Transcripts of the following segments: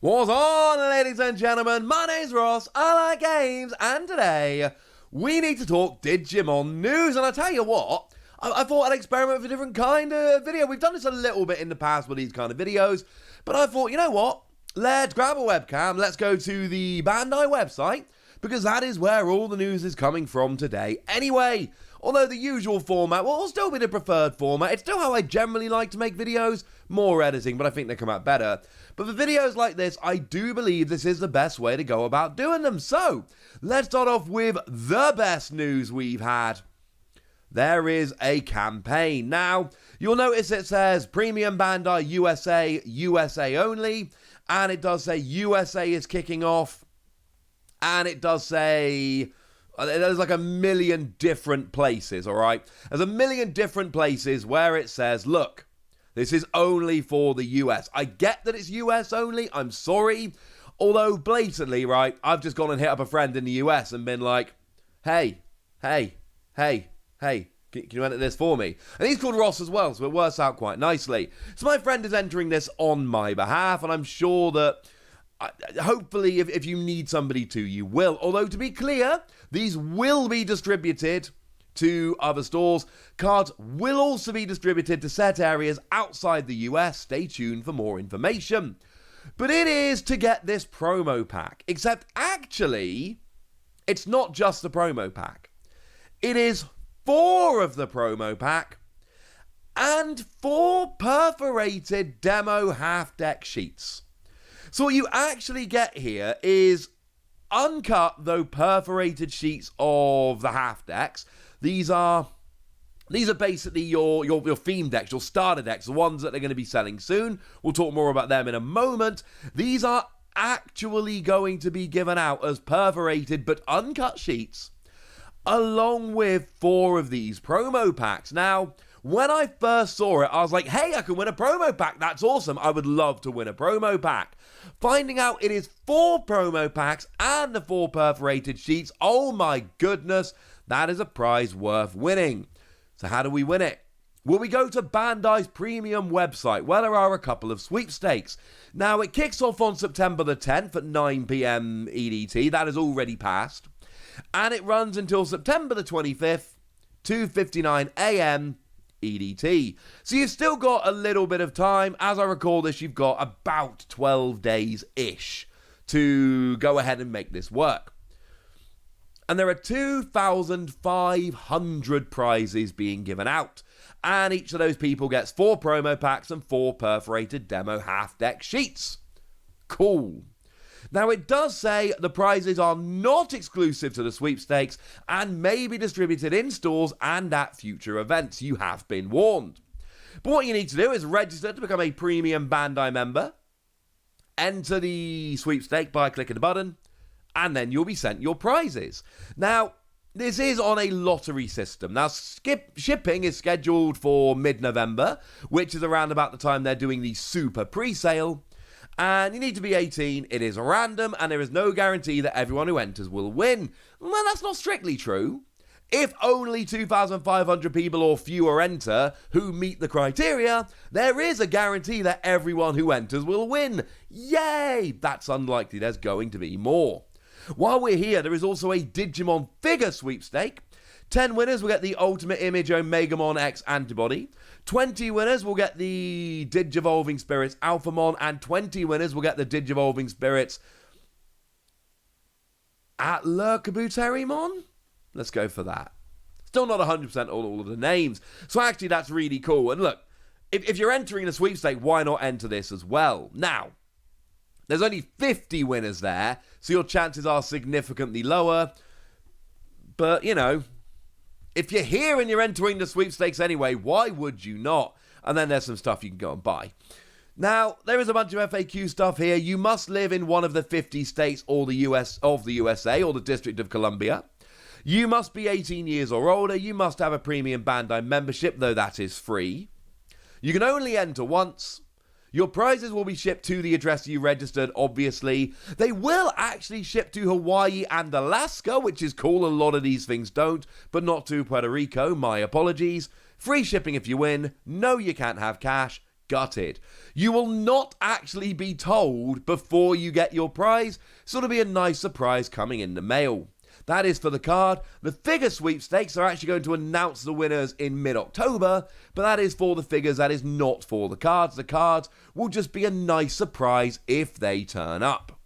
What's on, ladies and gentlemen? My name's Ross, I like games, and today we need to talk Digimon news. And I tell you what, I thought I'd experiment with a different kind of video. We've done this a little bit in the past with these kind of videos, but I thought, you know what? Let's grab a webcam, let's go to the Bandai website, because that is where all the news is coming from today. Anyway, although the usual format will still be the preferred format, it's still how I generally like to make videos, more editing, but I think they come out better. But for videos like this, I do believe this is the best way to go about doing them. So, let's start off with the best news we've had. There is a campaign. Now, you'll notice it says Premium Bandai USA, USA only, and it does say USA is kicking off, and it does say there's like a million different places, all right? There's a million different places where it says, look, this is only for the US. I get that it's US only, I'm sorry. Although, blatantly, right, I've just gone and hit up a friend in the US and been like, hey, can you enter this for me? And he's called Ross as well, so it works out quite nicely. So my friend is entering this on my behalf, and I'm sure that hopefully, if you need somebody to, you will. Although, to be clear, these will be distributed to other stores. Cards will also be distributed to set areas outside the US. Stay tuned for more information. But it is to get this promo pack. Except, actually, it's not just the promo pack. It is 4 of the promo pack and 4 perforated demo half-deck sheets. So what you actually get here is uncut, though perforated sheets of the half decks. These are basically your theme decks, your starter decks, the ones that they're going to be selling soon. We'll talk more about them in a moment. These are actually going to be given out as perforated but uncut sheets, along with 4 of these promo packs. Now, when I first saw it, I was like, hey, I can win a promo pack. That's awesome. I would love to win a promo pack. Finding out it is 4 promo packs and the 4 perforated sheets. Oh my goodness, that is a prize worth winning. So how do we win it? Well, we go to Bandai's premium website, where there are a couple of sweepstakes. Now, it kicks off on September the 10th at 9 p.m. EDT. That is already passed. And it runs until September the 25th, 2:59 a.m. EDT. So you've still got a little bit of time. As I recall this, you've got about 12 days-ish to go ahead and make this work. And there are 2,500 prizes being given out. And each of those people gets 4 promo packs and 4 perforated demo half-deck sheets. Cool. Now, it does say the prizes are not exclusive to the sweepstakes and may be distributed in stores and at future events. You have been warned. But what you need to do is register to become a premium Bandai member, enter the sweepstake by clicking the button, and then you'll be sent your prizes. Now, this is on a lottery system. Now, shipping is scheduled for mid-November, which is around about the time they're doing the super pre-sale. And you need to be 18, it is random, and there is no guarantee that everyone who enters will win. Well, that's not strictly true. If only 2,500 people or fewer enter who meet the criteria, there is a guarantee that everyone who enters will win. Yay! That's unlikely, there's going to be more. While we're here, there is also a Digimon figure sweepstake. 10 winners will get the Ultimate Image Omegamon X antibody. 20 winners will get the Digivolving Spirits Alphamon, and 20 winners will get the Digivolving Spirits Atler-Kabuterimon? Let's go for that. Still not 100% all of the names. So actually, that's really cool. And look, if you're entering the sweepstake, why not enter this as well? Now, there's only 50 winners there, so your chances are significantly lower. But, you know, if you're here and you're entering the sweepstakes anyway, why would you not? And then there's some stuff you can go and buy. Now, there is a bunch of FAQ stuff here. You must live in one of the 50 states or the USA or the District of Columbia. You must be 18 years or older. You must have a premium Bandai membership, though that is free. You can only enter once. Your prizes will be shipped to the address you registered, obviously. They will actually ship to Hawaii and Alaska, which is cool. A lot of these things don't, but not to Puerto Rico. My apologies. Free shipping if you win. No, you can't have cash. gutted. You will not actually be told before you get your prize, so it'll be a nice surprise coming in the mail. That is for the card. The figure sweepstakes are actually going to announce the winners in mid-October, but that is for the figures, that is not for the cards. The cards will just be a nice surprise if they turn up.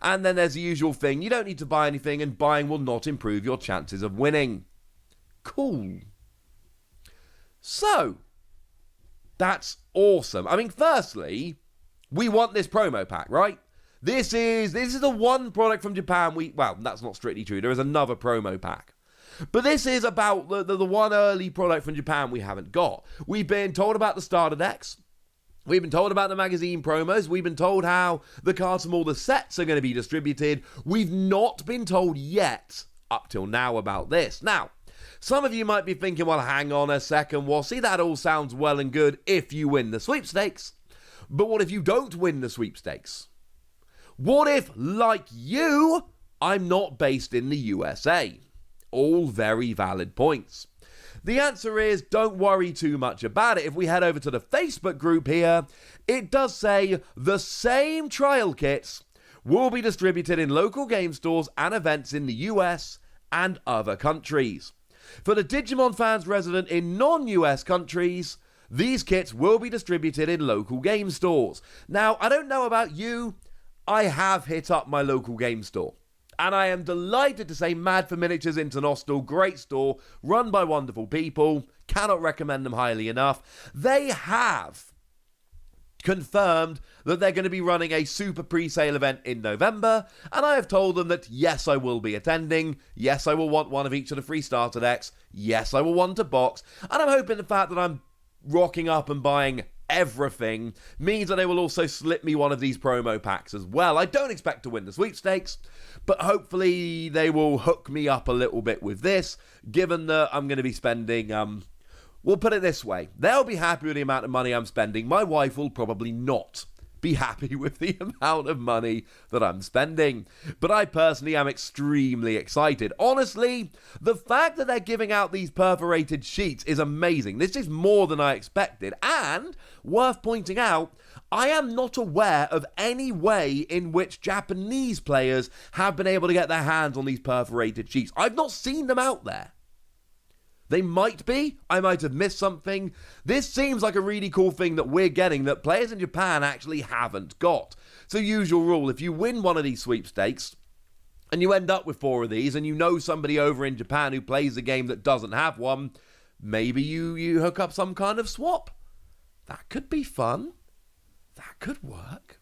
And then there's the usual thing, you don't need to buy anything, and buying will not improve your chances of winning. Cool. So, that's awesome. I mean, firstly, we want this promo pack, right? This is the one product from Japan well, that's not strictly true. There is another promo pack. But this is about the one early product from Japan we haven't got. We've been told about the starter decks. We've been told about the magazine promos. We've been told how the cards from all the sets are going to be distributed. We've not been told yet, up till now, about this. Now, some of you might be thinking, well, hang on a second, Wossy, that all sounds well and good if you win the sweepstakes. But what if you don't win the sweepstakes? What if, like you, I'm not based in the USA? All very valid points. The answer is, don't worry too much about it. If we head over to the Facebook group here, it does say the same trial kits will be distributed in local game stores and events in the US and other countries. For the Digimon fans resident in non-US countries, these kits will be distributed in local game stores. Now, I don't know about you, I have hit up my local game store. And I am delighted to say Mad for Miniatures International, great store, run by wonderful people, cannot recommend them highly enough. They have confirmed that they're going to be running a super pre-sale event in November, and I have told them that yes, I will be attending, yes, I will want one of each of the free starter decks, yes, I will want a box, and I'm hoping the fact that I'm rocking up and buying everything means that they will also slip me one of these promo packs as well. I don't expect to win the sweepstakes, but hopefully they will hook me up a little bit with this, given that I'm going to be spending, we'll put it this way, they'll be happy with the amount of money I'm spending. My wife will probably not be happy with the amount of money that I'm spending. But I personally am extremely excited. Honestly, the fact that they're giving out these perforated sheets is amazing. This is more than I expected. And, worth pointing out, I am not aware of any way in which Japanese players have been able to get their hands on these perforated sheets. I've not seen them out there. They might be. I might have missed something. This seems like a really cool thing that we're getting that players in Japan actually haven't got. So usual rule, if you win one of these sweepstakes and you end up with 4 of these and you know somebody over in Japan who plays a game that doesn't have one, maybe you hook up some kind of swap. That could be fun. That could work.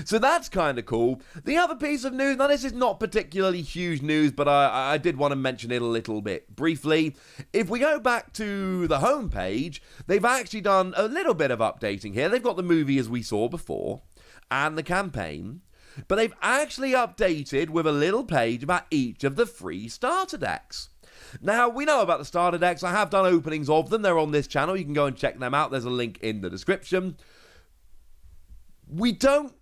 So that's kind of cool. The other piece of news, now this is not particularly huge news, but I did want to mention it a little bit briefly. If we go back to the homepage, they've actually done a little bit of updating here. They've got the movie as we saw before, and the campaign, but they've actually updated with a little page about each of the free starter decks. Now, we know about the starter decks. I have done openings of them. They're on this channel. You can go and check them out. There's a link in the description. We don't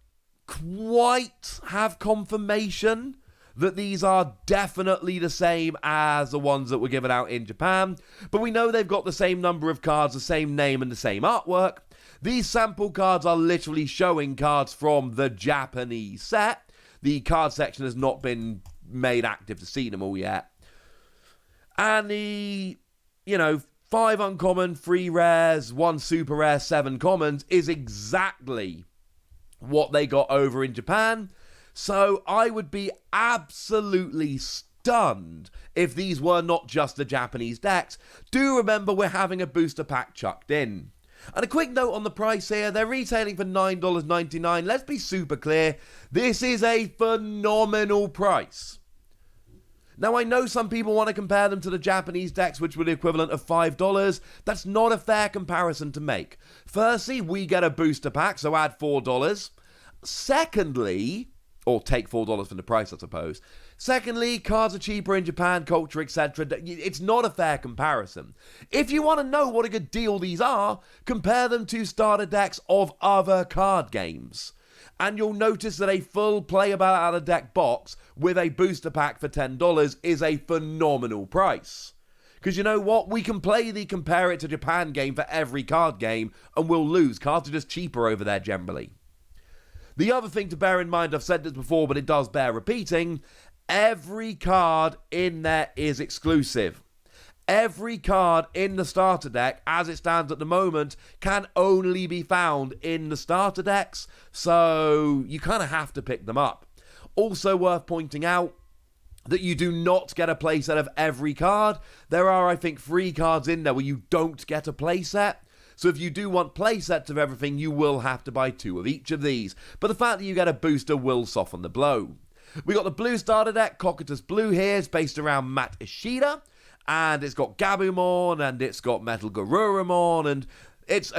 quite have confirmation that these are definitely the same as the ones that were given out in Japan, but we know they've got the same number of cards, the same name, and the same artwork. These sample cards are literally showing cards from the Japanese set. The card section has not been made active to see them all yet. And the, 5 uncommon, 3 rares, 1 super rare, 7 commons is exactly what they got over in Japan. So I would be absolutely stunned if these were not just the Japanese decks. Do remember we're having a booster pack chucked in. And a quick note on the price here, they're retailing for $9.99. Let's be super clear, this is a phenomenal price. Now, I know some people want to compare them to the Japanese decks, which were the equivalent of $5. That's not a fair comparison to make. Firstly, we get a booster pack, so add $4. Secondly, or take $4 from the price, I suppose. Secondly, cards are cheaper in Japan, culture, etc. It's not a fair comparison. If you want to know what a good deal these are, compare them to starter decks of other card games. And you'll notice that a full playable out of deck box with a booster pack for $10 is a phenomenal price. Because you know what? We can play the compare it to Japan game for every card game, and we'll lose. Cards are just cheaper over there generally. The other thing to bear in mind, I've said this before, but it does bear repeating, every card in there is exclusive. Every card in the starter deck, as it stands at the moment, can only be found in the starter decks, so you kind of have to pick them up. Also worth pointing out that you do not get a playset of every card. There are, I think, 3 cards in there where you don't get a playset. So if you do want playsets of everything, you will have to buy 2 of each of these. But the fact that you get a booster will soften the blow. We got the blue starter deck, Cocytus Blue here. It's based around Matt Ishida. And it's got Gabumon, and it's got Metal Garurumon, and it's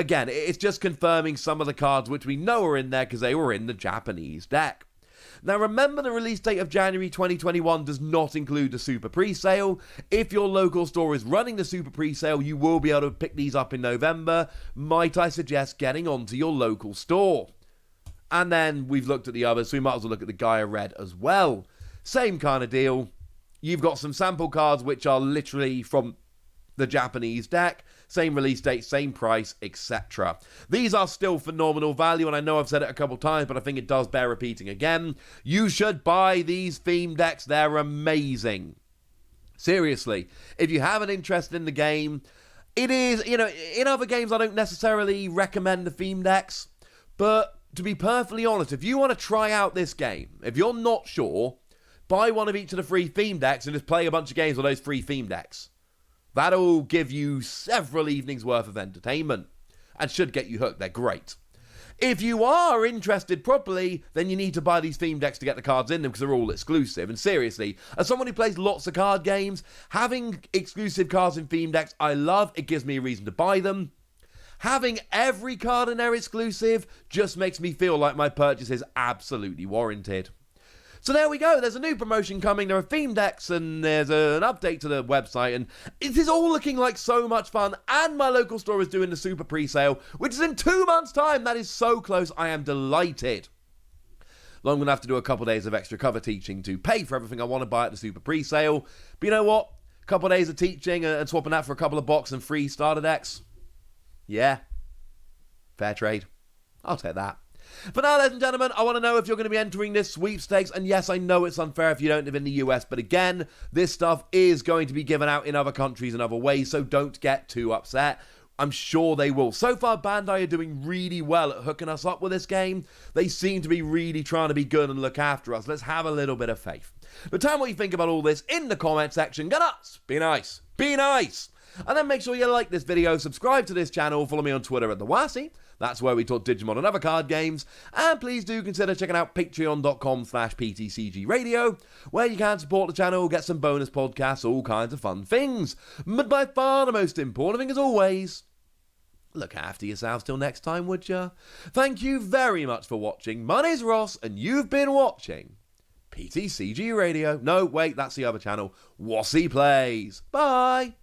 just confirming some of the cards which we know are in there because they were in the Japanese deck. Now remember, the release date of January 2021 does not include the Super Pre-Sale. If your local store is running the Super Pre-Sale, you will be able to pick these up in November. Might I suggest getting onto your local store? And then we've looked at the others, so we might as well look at the Gaia Red as well. Same kind of deal. You've got some sample cards which are literally from the Japanese deck. Same release date, same price, etc. These are still phenomenal value, and I know I've said it a couple times, but I think it does bear repeating again. You should buy these theme decks. They're amazing. Seriously, if you have an interest in the game, it is, in other games I don't necessarily recommend the theme decks, but to be perfectly honest, if you want to try out this game, if you're not sure, buy one of each of the 3 theme decks and just play a bunch of games with those 3 theme decks. That'll give you several evenings worth of entertainment and should get you hooked. They're great. If you are interested properly, then you need to buy these theme decks to get the cards in them because they're all exclusive. And seriously, as someone who plays lots of card games, having exclusive cards in theme decks, I love. It gives me a reason to buy them. Having every card in there exclusive just makes me feel like my purchase is absolutely warranted. So there we go, there's a new promotion coming, there are theme decks, and there's an update to the website, and it is all looking like so much fun, and my local store is doing the super pre-sale, which is in 2 months' time. That is so close, I am delighted. I'm going to have to do a couple days of extra cover teaching to pay for everything I want to buy at the super pre-sale, but you know what? A couple days of teaching and swapping that for a couple of box and free starter decks? Yeah. Fair trade. I'll take that. For now, ladies and gentlemen, I want to know if you're going to be entering this sweepstakes, and yes, I know it's unfair if you don't live in the US, but again, this stuff is going to be given out in other countries and other ways, so don't get too upset. I'm sure they will. So far, Bandai are doing really well at hooking us up with this game. They seem to be really trying to be good and look after us. Let's have a little bit of faith. But tell me what you think about all this in the comment section. Go nuts! Be nice! Be nice! And then make sure you like this video, subscribe to this channel, follow me on Twitter at the Wossy. That's where we talk Digimon and other card games. And please do consider checking out patreon.com/PTCG Radio, where you can support the channel, get some bonus podcasts, all kinds of fun things. But by far the most important thing, as always, look after yourselves till next time, would ya? Thank you very much for watching. My name's Ross, and you've been watching PTCG Radio. No, wait, that's the other channel. Wossy Plays. Bye!